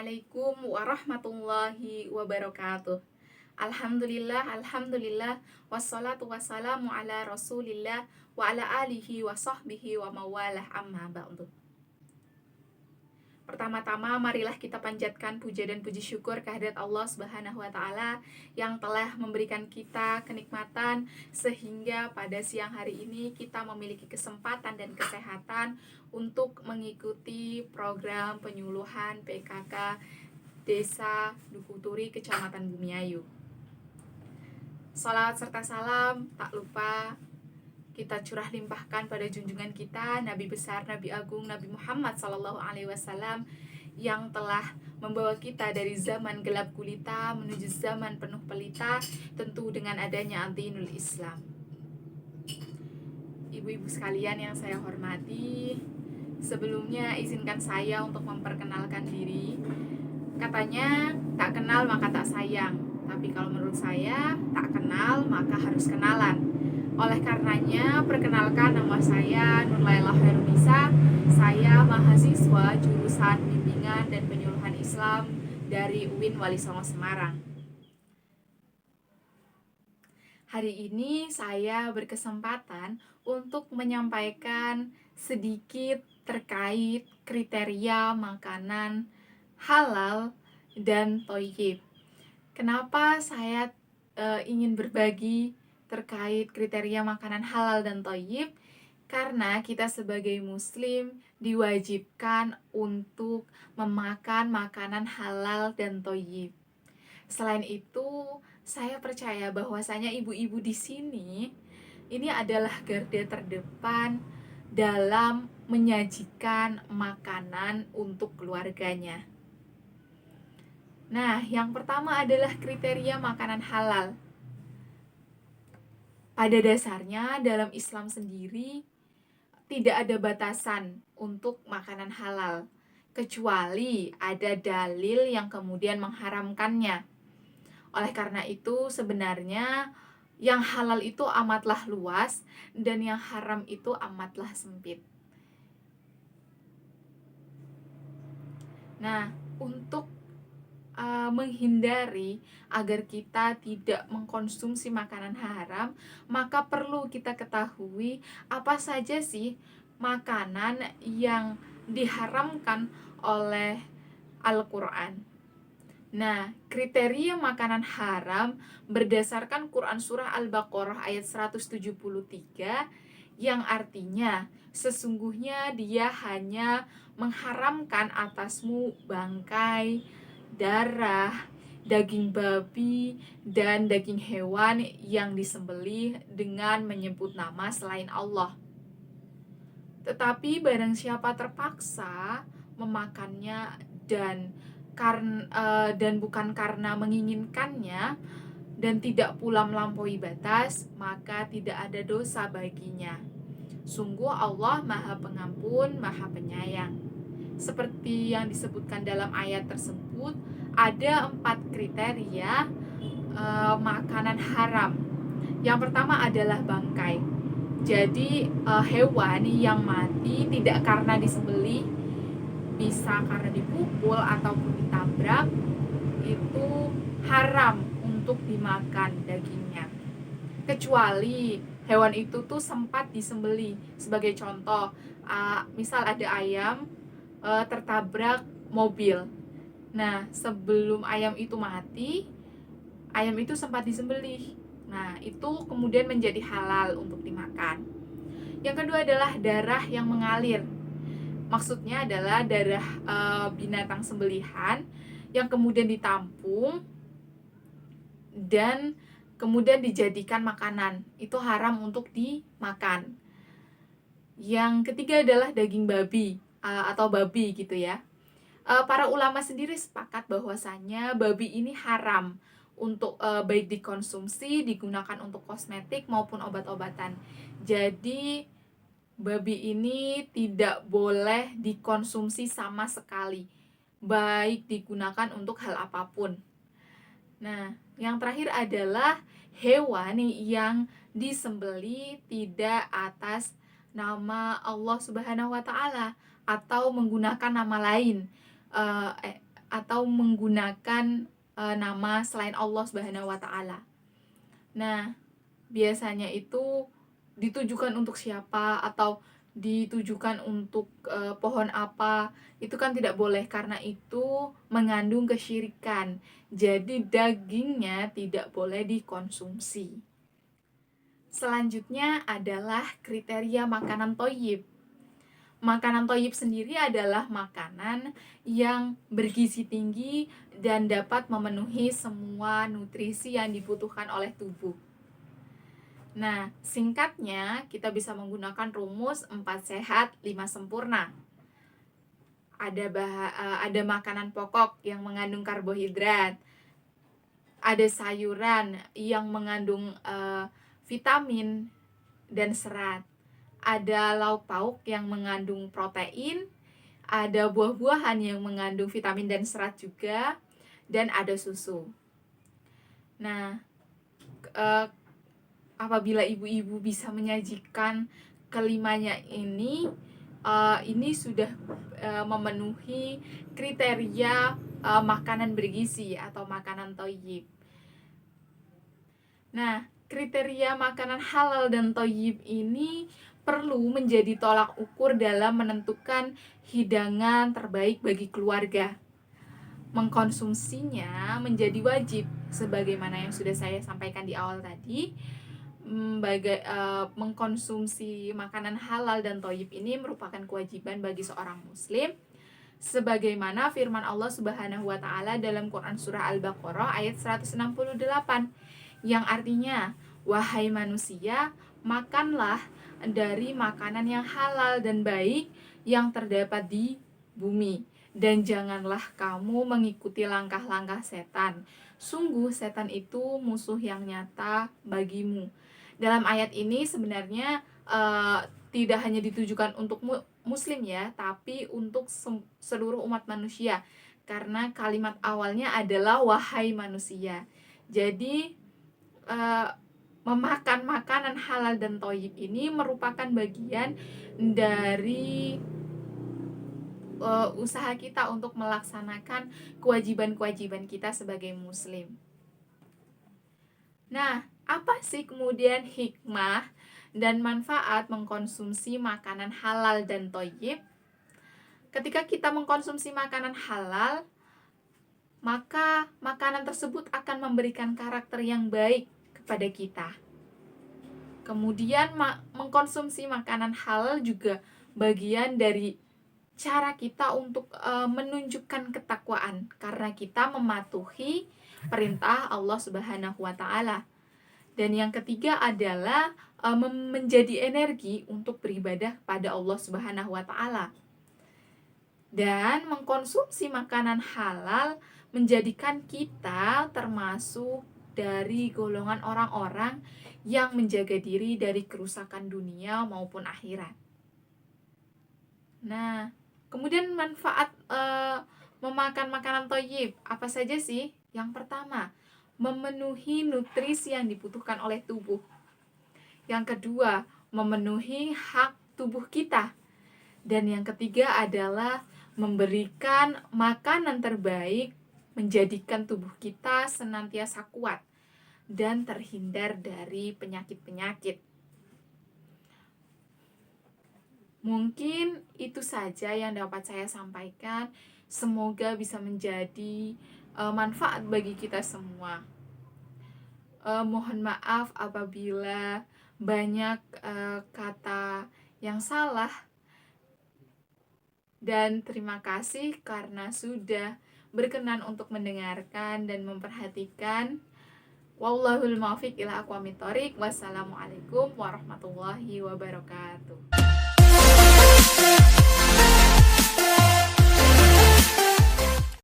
Assalamualaikum warahmatullahi wabarakatuh. Alhamdulillah, wassalatu wassalamu ala rasulillah wa ala alihi wa sahbihi wa mawalah amma ba'du. Pertama-tama marilah kita panjatkan puja dan puji syukur kehadirat Allah Subhanahu wa taala yang telah memberikan kita kenikmatan sehingga pada siang hari ini kita memiliki kesempatan dan kesehatan untuk mengikuti program penyuluhan PKK Desa Dukuturi Kecamatan Bumiayu. Salawat serta salam tak lupa kita curah limpahkan pada junjungan kita Nabi besar, Nabi agung, Nabi Muhammad SAW yang telah membawa kita dari zaman gelap gulita menuju zaman penuh pelita, tentu dengan adanya dinul Islam. Ibu-ibu sekalian yang saya hormati, sebelumnya izinkan saya untuk memperkenalkan diri. Katanya tak kenal maka tak sayang, tapi kalau menurut saya tak kenal maka harus kenalan. Oleh karenanya, perkenalkan nama saya Nurlaila Khairunisa. Saya mahasiswa jurusan Bimbingan dan Penyuluhan Islam dari UIN Wali Songo Semarang. Hari ini saya berkesempatan untuk menyampaikan sedikit terkait kriteria makanan halal dan thayyib. Kenapa saya ingin berbagi terkait kriteria makanan halal dan thayyib? Karena kita sebagai muslim diwajibkan untuk memakan makanan halal dan thayyib. Selain itu, saya percaya bahwasanya ibu-ibu di sini ini adalah garda terdepan dalam menyajikan makanan untuk keluarganya. Nah, yang pertama adalah kriteria makanan halal. Pada dasarnya dalam Islam sendiri tidak ada batasan untuk makanan halal, kecuali ada dalil yang kemudian mengharamkannya. Oleh karena itu sebenarnya yang halal itu amatlah luas dan yang haram itu amatlah sempit. Nah, untuk menghindari agar kita tidak mengkonsumsi makanan haram, maka perlu kita ketahui apa saja sih makanan yang diharamkan oleh Al-Quran. Nah, kriteria makanan haram berdasarkan Quran Surah Al-Baqarah ayat 173 yang artinya sesungguhnya dia hanya mengharamkan atasmu bangkai, darah, daging babi, dan daging hewan yang disembelih dengan menyebut nama selain Allah. Tetapi barang siapa terpaksa memakannya dan bukan karena menginginkannya dan tidak pula melampaui batas, maka tidak ada dosa baginya. Sungguh Allah Maha Pengampun, Maha Penyayang. Seperti yang disebutkan dalam ayat tersebut, ada 4 kriteria makanan haram. Yang pertama adalah bangkai. Jadi hewan yang mati tidak karena disembelih, bisa karena dipukul ataupun ditabrak, itu haram untuk dimakan dagingnya. Kecuali hewan itu tuh sempat disembelih. Sebagai contoh, misal ada ayam tertabrak mobil. Nah, sebelum ayam itu mati, ayam itu sempat disembelih. Nah, itu kemudian menjadi halal untuk dimakan. Yang kedua adalah darah yang mengalir. Maksudnya adalah darah binatang sembelihan yang kemudian ditampung dan kemudian dijadikan makanan. Itu haram untuk dimakan. Yang ketiga adalah daging babi atau babi gitu ya. Para ulama sendiri sepakat bahwasannya babi ini haram untuk baik dikonsumsi, digunakan untuk kosmetik maupun obat-obatan. Jadi babi ini tidak boleh dikonsumsi sama sekali, baik digunakan untuk hal apapun. Nah, yang terakhir adalah hewan yang disembelih tidak atas nama Allah Subhanahu wa taala atau menggunakan nama lain. atau menggunakan nama selain Allah Subhanahu wa taala. Nah, biasanya itu ditujukan untuk siapa atau ditujukan untuk pohon apa, itu kan tidak boleh karena itu mengandung kesyirikan. Jadi dagingnya tidak boleh dikonsumsi. Selanjutnya adalah kriteria makanan thayyib. Makanan thayyib sendiri adalah makanan yang bergizi tinggi dan dapat memenuhi semua nutrisi yang dibutuhkan oleh tubuh. Nah, singkatnya kita bisa menggunakan rumus 4 sehat, 5 sempurna. Ada makanan pokok yang mengandung karbohidrat, ada sayuran yang mengandung vitamin dan serat, ada lauk pauk yang mengandung protein, ada buah-buahan yang mengandung vitamin dan serat juga, dan ada susu. Nah, apabila ibu-ibu bisa menyajikan kelimanya ini sudah memenuhi kriteria makanan bergizi atau makanan thayyib. Nah, kriteria makanan halal dan thayyib ini perlu menjadi tolak ukur dalam menentukan hidangan terbaik bagi keluarga. Mengkonsumsinya menjadi wajib, sebagaimana yang sudah saya sampaikan di awal tadi. Mengkonsumsi makanan halal dan thayyib ini merupakan kewajiban bagi seorang muslim, sebagaimana firman Allah Subhanahu wa taala dalam Quran surah Al-Baqarah ayat 168 yang artinya, wahai manusia, makanlah dari makanan yang halal dan baik yang terdapat di bumi, dan janganlah kamu mengikuti langkah-langkah setan. Sungguh setan itu musuh yang nyata bagimu. Dalam ayat ini sebenarnya tidak hanya ditujukan untuk muslim ya, tapi untuk seluruh umat manusia, karena kalimat awalnya adalah wahai manusia. Jadi memakan makanan halal dan thayyib ini merupakan bagian dari usaha kita untuk melaksanakan kewajiban-kewajiban kita sebagai muslim. Nah, apa sih kemudian hikmah dan manfaat mengkonsumsi makanan halal dan thayyib? Ketika kita mengkonsumsi makanan halal, maka makanan tersebut akan memberikan karakter yang baik kepada kita. Kemudian mengkonsumsi makanan halal juga bagian dari cara kita untuk menunjukkan ketakwaan, karena kita mematuhi perintah Allah Subhanahu wa taala. Dan yang ketiga adalah menjadi energi untuk beribadah pada Allah Subhanahu wa taala. Dan mengkonsumsi makanan halal menjadikan kita termasuk dari golongan orang-orang yang menjaga diri dari kerusakan dunia maupun akhirat. Nah, kemudian manfaat memakan makanan thayyib apa saja sih? Yang pertama, memenuhi nutrisi yang dibutuhkan oleh tubuh. Yang kedua, memenuhi hak tubuh kita. Dan yang ketiga adalah memberikan makanan terbaik, menjadikan tubuh kita senantiasa kuat dan terhindar dari penyakit-penyakit. Mungkin itu saja yang dapat saya sampaikan. Semoga bisa menjadi manfaat bagi kita semua. Mohon maaf apabila banyak kata yang salah. Dan terima kasih karena sudah berkenan untuk mendengarkan dan memperhatikan. Wallahul muwaffiq ila aqwamit thoriq. Wassalamualaikum warahmatullahi wabarakatuh.